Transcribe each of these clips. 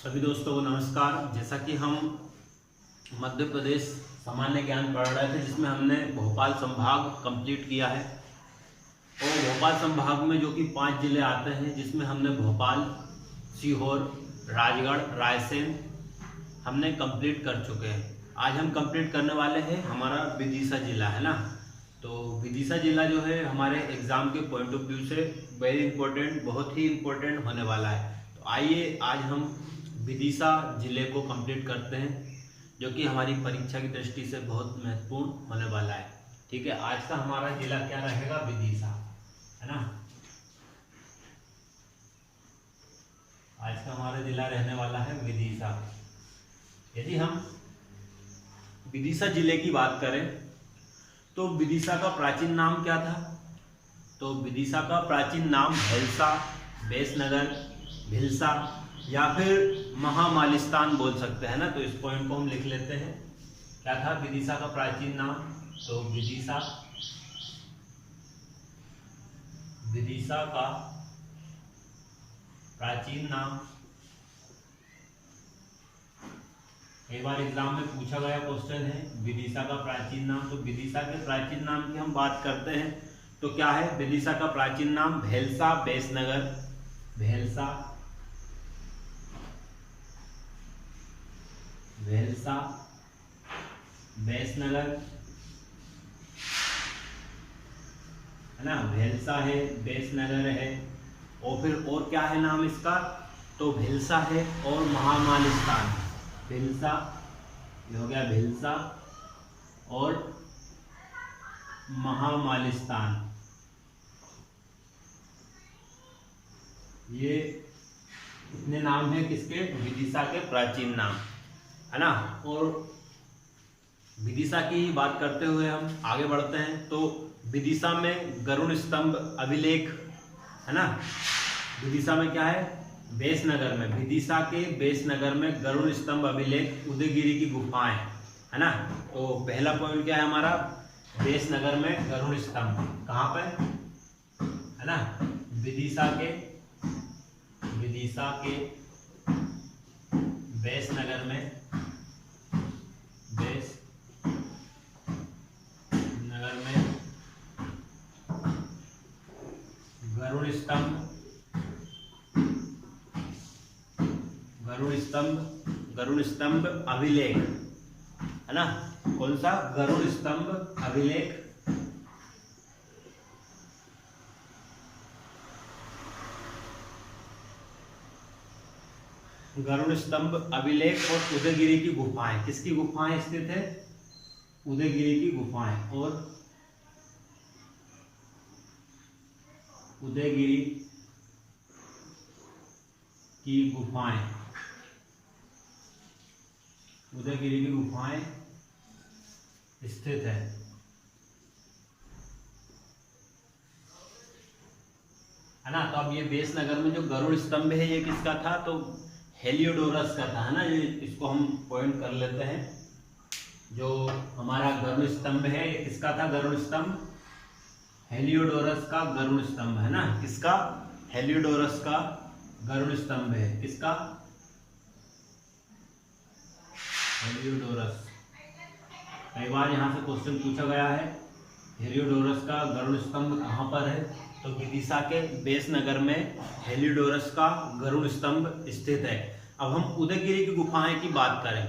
सभी दोस्तों को नमस्कार। जैसा कि हम मध्य प्रदेश सामान्य ज्ञान पढ़ रहे थे, जिसमें हमने भोपाल संभाग कंप्लीट किया है। और भोपाल संभाग में जो कि 5 जिले आते हैं, जिसमें हमने भोपाल, सीहोर, राजगढ़, रायसेन हमने कंप्लीट कर चुके हैं। आज हम कंप्लीट करने वाले हैं हमारा विदिशा जिला, है ना। तो विदिशा जिला जो है हमारे एग्जाम के पॉइंट ऑफ व्यू से वेरी इंपॉर्टेंट, बहुत ही इंपॉर्टेंट होने वाला है। तो आइए आज हम विदिशा जिले को कंप्लीट करते हैं, जो कि हमारी परीक्षा की दृष्टि से बहुत महत्वपूर्ण होने वाला है। ठीक है, आज का हमारा जिला क्या रहेगा? विदिशा, है ना। आज का हमारा जिला रहने वाला है विदिशा। यदि हम विदिशा जिले की बात करें तो विदिशा का प्राचीन नाम क्या था? तो विदिशा का प्राचीन नाम भेलसा, बेसनगर, भिलसा या फिर महामालिस्तान बोल सकते हैं ना। तो इस पॉइंट को हम लिख लेते हैं। क्या था विदिशा का प्राचीन नाम? तो विदिशा का प्राचीन नाम, कई बार एग्जाम में पूछा गया क्वेश्चन है विदिशा का प्राचीन नाम। तो विदिशा के प्राचीन नाम की हम बात करते हैं तो क्या है विदिशा का प्राचीन नाम? भेलसा, बेसनगर, भेलसा, बेसनगर, है ना। भेलसा है, बेसनगर है, और फिर और क्या है नाम इसका? तो भेलसा है और महामालिस्तान। भिलसा, ये हो गया भिलसा और महामालिस्तान। ये इतने नाम है किसके? विदिशा के प्राचीन नाम, है ना। और विदिशा की बात करते हुए हम आगे बढ़ते हैं। तो विदिशा में गरुड़ स्तंभ अभिलेख, है ना। विदिशा में क्या है? बेसनगर में, विदिशा के बेसनगर में गरुड़ स्तंभ अभिलेख, उदयगिरी की गुफाएं, है ना। तो पहला पॉइंट क्या है हमारा? बेसनगर में गरुड़ स्तंभ। कहाँ पे? है ना, विदिशा के बेसनगर में, गरुड़ स्तंभ अभिलेख, है ना। कौन सा? गरुड़ स्तंभ अभिलेख। गरुड़ स्तंभ अभिलेख और उदयगिरी की गुफाएं। किसकी गुफाएं स्थित है? उदयगिरी की गुफाएं। और उदयगिरी की गुफाएं, उदयगिरी की गुफाएं स्थित है, ना। तो अब ये बेसनगर में जो गरुड़ स्तंभ है ये किसका था? तो हेलियोडोरस का था, है ना। ये इसको हम पॉइंट कर लेते हैं। जो हमारा गरुड़ स्तंभ है ये किसका था? गरुड़ स्तंभ हेलियोडोरस का गरुड़ स्तंभ, है ना। किसका? हेलियोडोरस का गरुड़ स्तंभ है। किसका? हेलियोडोरस। कई बार यहाँ से क्वेश्चन पूछा गया है हेलियोडोरस का गरुड़ स्तंभ कहाँ पर है? तो विदिशा के बेसनगर में हेलियोडोरस का गरुड़ स्तंभ स्थित है। अब हम उदयगिरी की गुफाएं की बात करें,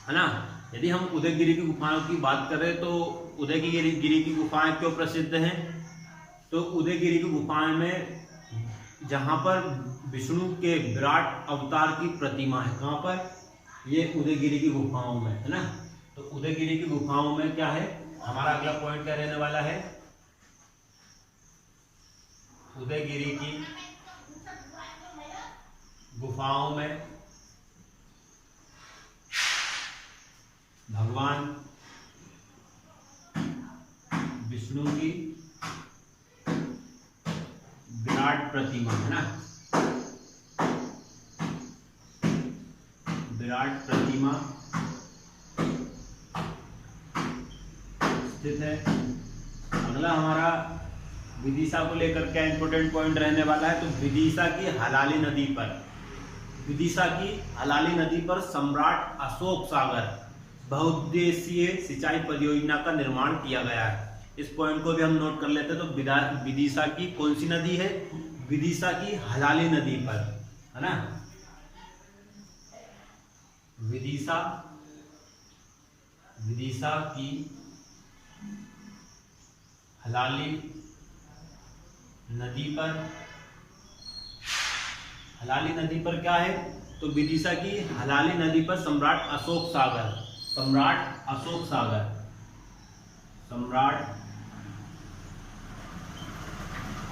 है ना। यदि हम उदयगिरी की गुफाओं की बात करें तो उदयगिरी की गुफाएं क्यों प्रसिद्ध हैं? तो उदयगिरी की गुफाएं में जहां पर विष्णु के विराट अवतार की प्रतिमा है, कहां पर? ये उदयगिरी की गुफाओं में, है ना। तो उदयगिरी की गुफाओं में क्या है? हमारा अगला पॉइंट क्या रहने वाला है? उदयगिरी की गुफाओं में भगवान विष्णु की विराट प्रतिमा, है ना। विराट प्रतिमा स्थित है। अगला हमारा विदिशा को लेकर क्या इंपॉर्टेंट पॉइंट रहने वाला है, तो विदिशा की हलाली नदी पर, विदिशा की हलाली नदी पर सम्राट अशोक सागर बहुउद्देशीय सिंचाई परियोजना का निर्माण किया गया है। इस पॉइंट को भी हम नोट कर लेते हैं। तो विदिशा की कौन सी नदी है? विदिशा की हलाली नदी पर, है ना, विदिशा की हलाली नदी पर, हलाली नदी पर क्या है? तो विदिशा की हलाली नदी पर सम्राट अशोक सागर, सम्राट अशोक सागर, सम्राट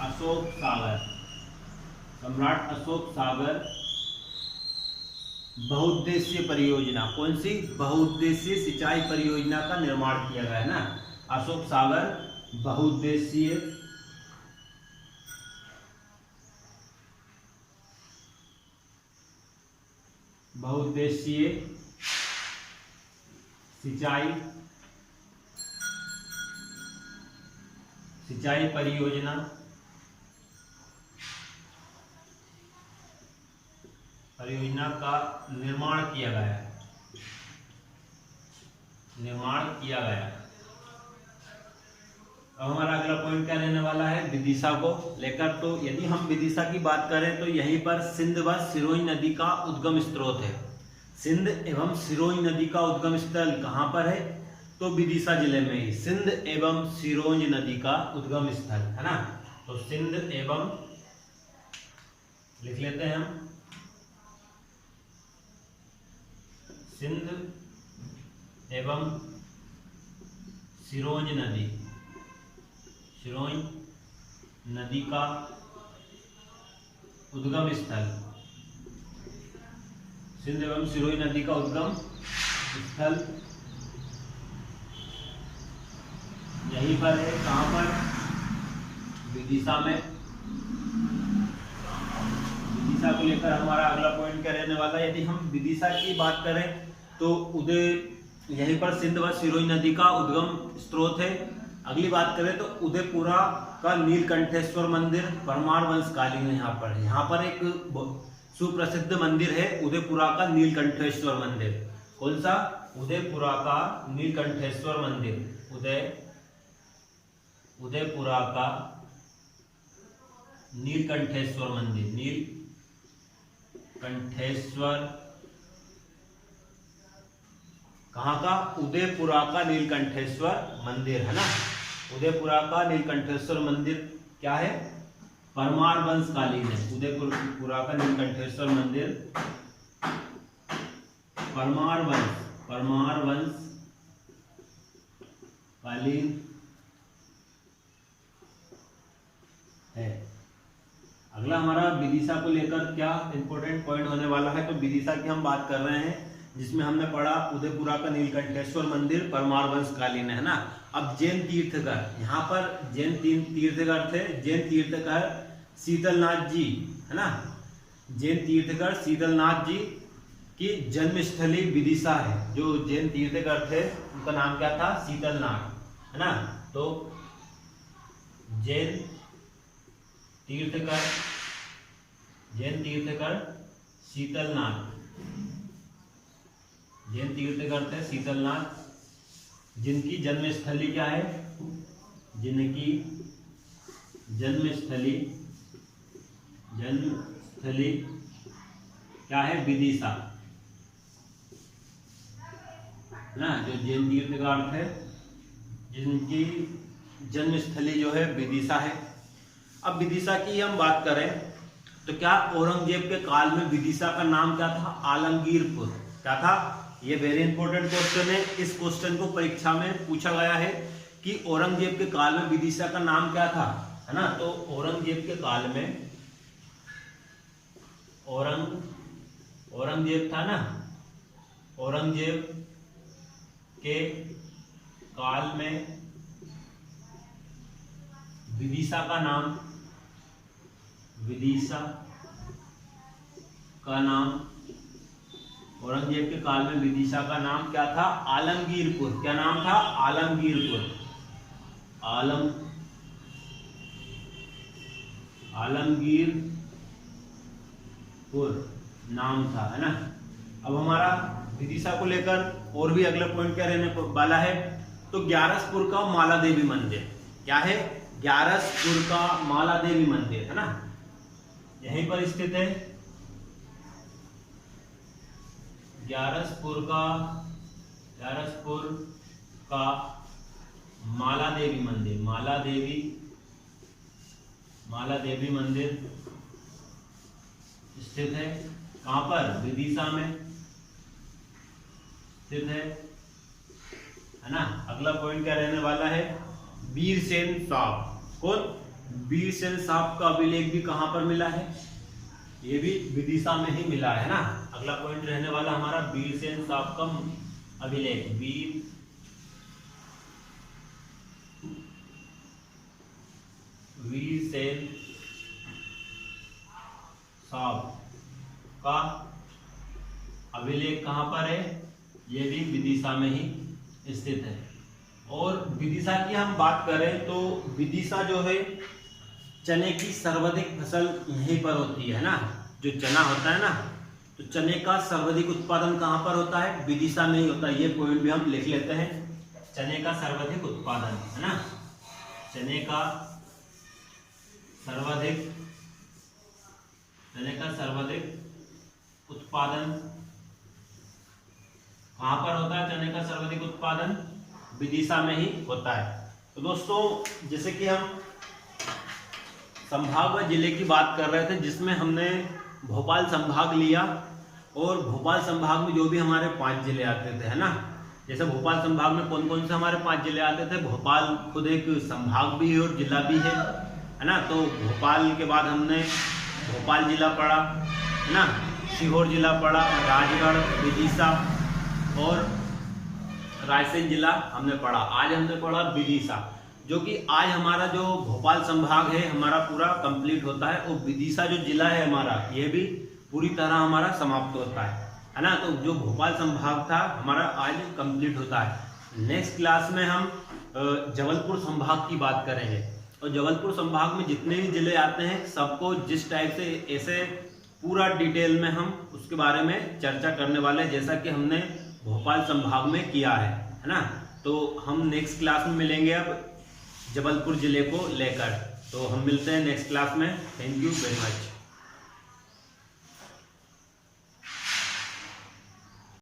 अशोक सागर, सम्राट अशोक सागर बहुउद्देशीय परियोजना, कौन सी? बहुउद्देशीय सिंचाई परियोजना का निर्माण किया गया है ना। अशोक सागर बहुउद्देशीय सिंचाई परियोजना का निर्माण किया गया है, अब हमारा अगला पॉइंट क्या रहने वाला है? विदिशा को लेकर। तो यदि हम विदिशा की बात करें तो यहीं पर सिंध व सिरोही नदी का उद्गम स्रोत है। सिंध एवं सिरोही नदी का उद्गम स्थल कहाँ पर है? तो विदिशा जिले में ही सिंध एवं सिरोही नदी का उद्गम स्थल है ना। तो सिंध एवं, लिख लेते हैं हम, सिंध एवं सिरोही नदी का उद्गम स्थल, सिंध एवं सिरोही नदी का उद्गम स्थल यहीं पर है। कहाँ पर? विदिशा में। विदिशा को लेकर हमारा अगला पॉइंट क्या रहने वाला है? यदि हम विदिशा की बात करें तो यहीं पर सिंध व सिरोही नदी का उद्गम स्रोत है। अगली बात करें तो उदयपुरा का नीलकंठेश्वर मंदिर परमार वंशकालीन है। यहाँ पर एक सुप्रसिद्ध मंदिर है उदयपुरा का नीलकंठेश्वर मंदिर। कौन सा? उदयपुरा का नीलकंठेश्वर मंदिर। उदयपुरा का नीलकंठेश्वर मंदिर, नीलकंठेश्वर, कहाँ का? उदयपुरा का नीलकंठेश्वर मंदिर, है ना। उदयपुरा का नीलकंठेश्वर मंदिर क्या है? परमार वंशकालीन है। उदयपुरा का नीलकंठेश्वर मंदिर परमार वंश कालीन है। अगला हमारा विदिशा को लेकर क्या इंपॉर्टेंट पॉइंट होने वाला है? तो विदिशा की हम बात कर रहे हैं जिसमें हमने पढ़ा उदयपुरा का नीलकंठेश्वर मंदिर परमार वंशकालीन है ना। अब जैन तीर्थकर, यहाँ पर जैन तीर्थकर थे। जैन तीर्थकर शीतलनाथ जी, है ना। जैन तीर्थकर शीतलनाथ जी की जन्मस्थली विदिशा है। जो जैन तीर्थकर थे उनका नाम क्या था? शीतलनाथ, है ना। तो जैन तीर्थकर शीतलनाथ, जैन तीर्थकर थे शीतलनाथ, जिनकी जन्मस्थली क्या है? जिनकी जन्मस्थली क्या है? विदिशा ना। जो जैन तीर्थकर थे जिनकी जन्मस्थली जो है विदिशा है। अब विदिशा की हम बात करें तो क्या औरंगजेब के काल में विदिशा का नाम क्या था? आलमगीरपुर। क्या था? ये वेरी इंपॉर्टेंट क्वेश्चन है। इस क्वेश्चन को परीक्षा में पूछा गया है कि औरंगजेब के काल में विदिशा का नाम क्या था, है ना। तो औरंगजेब के काल में औरंगजेब था ना। औरंगजेब के काल में विदिशा का नाम औरंगजेब के काल में विदिशा का नाम क्या था? आलमगीरपुर। क्या नाम था? आलमगीरपुर। आलमगीरपुर नाम था, है ना। अब हमारा विदिशा को लेकर और भी अगला पॉइंट क्या रहने वाला है, तो ग्यारसपुर का माला देवी मंदिर। क्या है? ग्यारसपुर का माला देवी मंदिर, है ना, यहीं पर स्थित है। ग्यारसपुर का माला देवी मंदिर, माला देवी मंदिर स्थित है। कहां पर? विदिशा में स्थित है ना। अगला पॉइंट क्या रहने वाला है? वीरसेन साहब। कौन? वीरसेन साहब का अभिलेख भी कहां पर मिला है? ये भी विदिशा में ही मिला है ना। अगला पॉइंट रहने वाला हमारा वीरसेन साहब का अभिलेख। वीरसेन साहब का अभिलेख कहां पर है? ये भी विदिशा में ही स्थित है। और विदिशा की हम बात करें तो विदिशा जो है, चने की सर्वाधिक फसल यहीं पर होती है ना। जो चना होता है ना, तो चने का सर्वाधिक उत्पादन कहां पर होता है? विदिशा में ही होता है। ये पॉइंट भी हम लिख लेते हैं। चने का सर्वाधिक उत्पादन, है ना, चने का सर्वाधिक उत्पादन कहां पर होता है? चने का सर्वाधिक उत्पादन विदिशा में ही होता है। तो दोस्तों, जैसे कि हम संभाग व जिले की बात कर रहे थे, जिसमें हमने भोपाल संभाग लिया, और भोपाल संभाग में जो भी हमारे 5 जिले आते थे, है ना। जैसे भोपाल संभाग में कौन कौन से हमारे 5 जिले आते थे? भोपाल खुद एक संभाग भी है और जिला भी है ना। तो भोपाल के बाद हमने भोपाल जिला पढ़ा, है ना, सीहोर जिला पढ़ा, राजगढ़, विदिशा और रायसेन जिला हमने पढ़ा। आज हमने पढ़ा विदिशा, जो कि आज हमारा जो भोपाल संभाग है हमारा पूरा कंप्लीट होता है, और विदिशा जो जिला है हमारा, ये भी पूरी तरह हमारा समाप्त होता है ना। तो जो भोपाल संभाग था हमारा आज कंप्लीट होता है। नेक्स्ट क्लास में हम जबलपुर संभाग की बात करेंगे, और जबलपुर संभाग में जितने भी जिले आते हैं सबको जिस टाइप से ऐसे पूरा डिटेल में हम उसके बारे में चर्चा करने वाले हैं, जैसा कि हमने भोपाल संभाग में किया है ना। तो हम नेक्स्ट क्लास में मिलेंगे अब जबलपुर जिले को लेकर। तो हम मिलते हैं नेक्स्ट क्लास में। Thank you very much.